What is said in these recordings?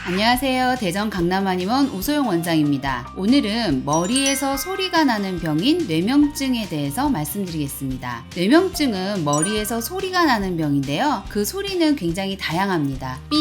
안녕하세요. 대전 강남한의원 오소영 원장입니다. 오늘은 머리에서 소리가 나는 병인 뇌명증에 대해서 말씀드리겠습니다. 뇌명증은 머리에서 소리가 나는 병인데요. 그 소리는 굉장히 다양합니다. 삐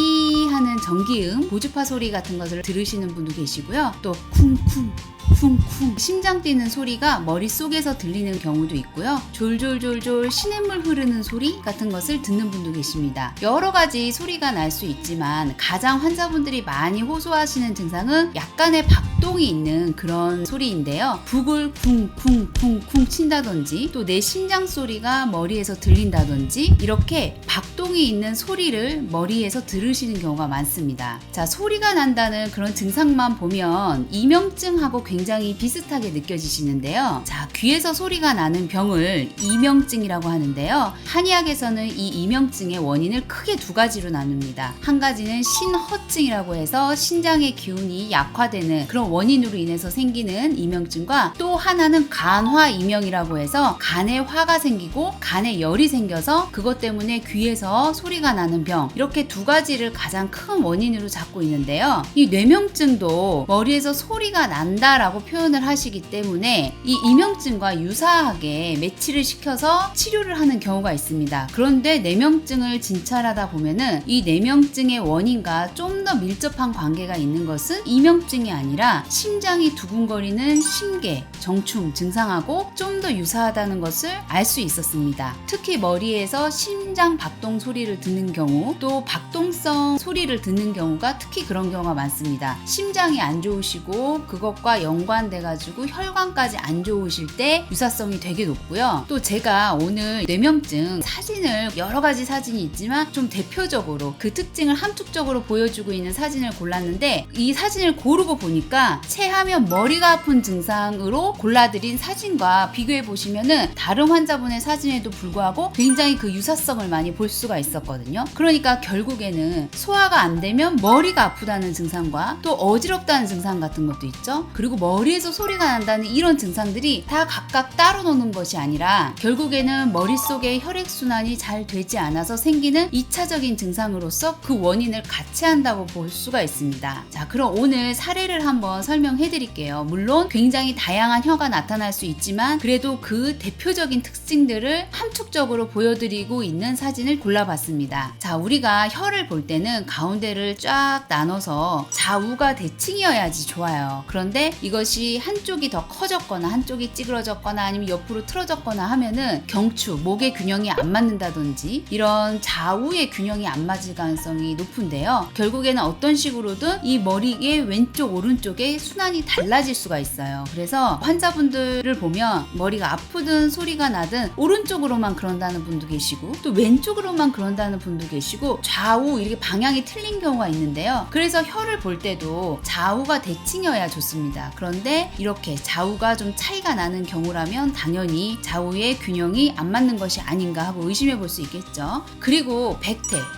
하는 전기음, 고주파 소리 같은 것을 들으시는 분도 계시고요. 또 쿵쿵 쿵쿵 심장 뛰는 소리가 머릿속에서 들리는 경우도 있고요. 졸졸졸졸 시냇물 흐르는 소리 같은 것을 듣는 분도 계십니다. 여러 가지 소리가 날 수 있지만 가장 환자분들이 많이 호소하시는 증상은 약간의 박동이 있는 그런 소리인데요. 북을 쿵쿵쿵쿵 친다든지 또 내 심장 소리가 머리에서 들린다든지 이렇게 박동이 있는 소리를 머리에서 들으시는 경우가 많습니다. 자, 소리가 난다는 그런 증상만 보면 이명증하고 굉장히 비슷하게 느껴지시는데요. 자, 귀에서 소리가 나는 병을 이명증이라고 하는데요. 한의학에서는 이 이명증의 원인을 크게 두 가지로 나눕니다. 한 가지는 신허증이라고 해서 신장의 기운이 약화되는 그런 원인으로 인해서 생기는 이명증과 또 하나는 간화이명이라고 해서 간에 화가 생기고 간에 열이 생겨서 그것 때문에 귀에서 소리가 나는 병, 이렇게 두 가지를 가장 큰 원인으로 잡고 있는데요. 이 뇌명증도 머리에서 소리가 난다라고 표현을 하시기 때문에 이 이명증과 유사하게 매치를 시켜서 치료를 하는 경우가 있습니다. 그런데 뇌명증을 진찰하다 보면은 이 뇌명증의 원인과 좀 더 밀접한 관계가 있는 것은 이명증이 아니라 심장이 두근거리는 심계, 정충 증상하고 좀 더 유사하다는 것을 알 수 있었습니다. 특히 머리에서 심장 박동 소리를 듣는 경우, 또 박동성 소리를 듣는 경우가 특히 그런 경우가 많습니다. 심장이 안 좋으시고 그것과 연관돼 가지고 혈관까지 안 좋으실 때 유사성이 되게 높고요. 또 제가 오늘 뇌명증 사진을, 여러 가지 사진이 있지만 좀 대표적으로 그 특징을 함축적으로 보여주고 있는 사진을 골랐는데, 이 사진을 고르고 보니까 체하면 머리가 아픈 증상으로 골라드린 사진과 비교해 보시면은 다른 환자분의 사진에도 불구하고 굉장히 그 유사성을 많이 볼 수가 있었거든요. 그러니까 결국에는 소화가 안 되면 머리가 아프다는 증상과 또 어지럽다는 증상 같은 것도 있죠. 그리고 머리에서 소리가 난다는 이런 증상들이 다 각각 따로 노는 것이 아니라 결국에는 머릿속에 혈액순환이 잘 되지 않아서 생기는 2차적인 증상으로서 그 원인을 같이 한다고 볼 수가 있습니다. 자, 그럼 오늘 사례를 한번 설명해 드릴게요. 물론 굉장히 다양한 혀가 나타날 수 있지만 그래도 그 대표적인 특징들을 함축적으로 보여드리고 있는 사진을 골라봤습니다. 자, 우리가 혀를 볼 때는 가운데를 쫙 나눠서 좌우가 대칭이어야지 좋아요. 그런데 이것이 한쪽이 더 커졌거나 한쪽이 찌그러졌거나 아니면 옆으로 틀어졌거나 하면은 경추, 목의 균형이 안 맞는다든지 이런 좌우의 균형이 안 맞을 가능성이 높은데요. 결국에는 어떤 식으로든 이 머리의 왼쪽, 오른쪽에 순환이 달라질 수가 있어요. 그래서 환자분들을 보면 머리가 아프든 소리가 나든 오른쪽으로만 그런다는 분도 계시고 또 왼쪽으로만 그런다는 분도 계시고 좌우 이렇게 방향이 틀린 경우가 있는데요. 그래서 혀를 볼 때도 좌우가 대칭이어야 좋습니다. 그런데 이렇게 좌우가 좀 차이가 나는 경우라면 당연히 좌우의 균형이 안 맞는 것이 아닌가 하고 의심해 볼 수 있겠죠. 그리고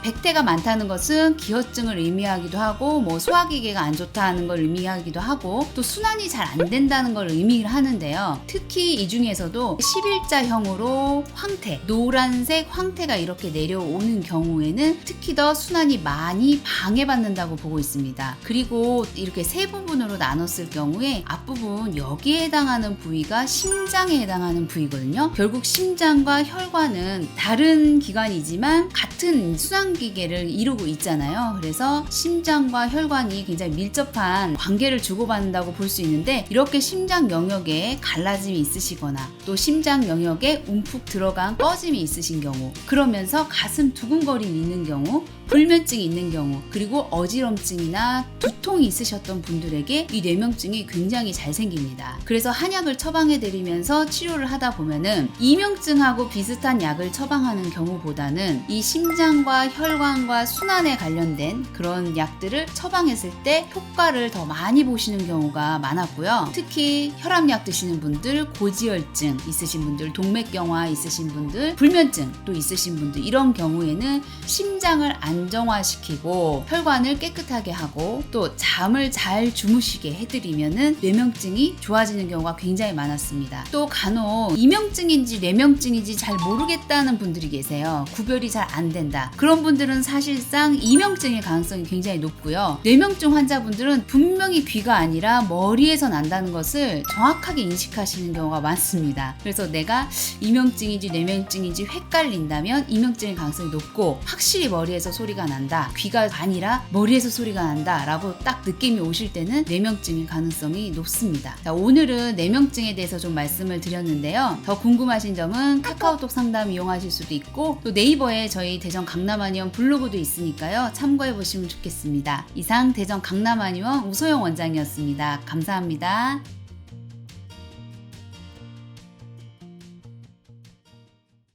백태가 많다는 것은 기혈증을 의미하기도 하고 뭐 소화기계가 안 좋다는 걸 의미하기도 하고 또 순환이 잘 안 된다는 걸 의미를 하는데요. 특히 이 중에서도 11자형으로 황태, 노란색 황태가 이렇게 내려오는 경우에는 특히 더 순환이 많이 방해받는다고 보고 있습니다. 그리고 이렇게 세 부분으로 나눴을 경우에 앞부분, 여기에 해당하는 부위가 심장에 해당하는 부위거든요. 결국 심장과 혈관은 다른 기관이지만 같은 순환기계를 이루고 있잖아요. 그래서 심장과 혈관이 굉장히 밀접한 관계를 주고받는다고 볼 수 있는데, 이렇게 심장 영역에 갈라짐이 있으시거나 또 심장 영역에 움푹 들어간 꺼짐이 있으신 경우, 그러면서 가슴 두근거림이 있는 경우, 불면증이 있는 경우, 그리고 어지럼증이나 두통이 있으셨던 분들에게 이 뇌명증이 굉장히 잘 생깁니다. 그래서 한약을 처방해드리면서 치료를 하다 보면은 이명증하고 비슷한 약을 처방하는 경우보다는 이 심장과 혈관과 순환에 관련된 그런 약들을 처방했을 때 효과를 더 많이 보시는 경우가 많았고요. 특히 혈압약 드시는 분들, 고지혈증 있으신 분들, 동맥경화 있으신 분들, 불면증 또 있으신 분들, 이런 경우에는 심장을 안 안정화시키고 혈관을 깨끗하게 하고 또 잠을 잘 주무시게 해드리면은 뇌명증이 좋아지는 경우가 굉장히 많았습니다. 또 간혹 이명증인지 뇌명증인지 잘 모르겠다는 분들이 계세요. 구별이 잘 안 된다. 그런 분들은 사실상 이명증일 가능성이 굉장히 높고요. 뇌명증 환자분들은 분명히 귀가 아니라 머리에서 난다는 것을 정확하게 인식하시는 경우가 많습니다. 그래서 내가 이명증인지 뇌명증인지 헷갈린다면 이명증일 가능성이 높고, 확실히 머리에서 소리가 난다, 귀가 아니라 머리에서 소리가 난다 라고 딱 느낌이 오실 때는 뇌명증일 가능성이 높습니다. 자, 오늘은 뇌명증에 대해서 좀 말씀을 드렸는데요. 더 궁금하신 점은 카카오톡 상담 이용하실 수도 있고, 또 네이버에 저희 대전 강남한의원 블로그도 있으니까요, 참고해 보시면 좋겠습니다. 이상 대전 강남한의원 우소영 원장이었습니다. 감사합니다.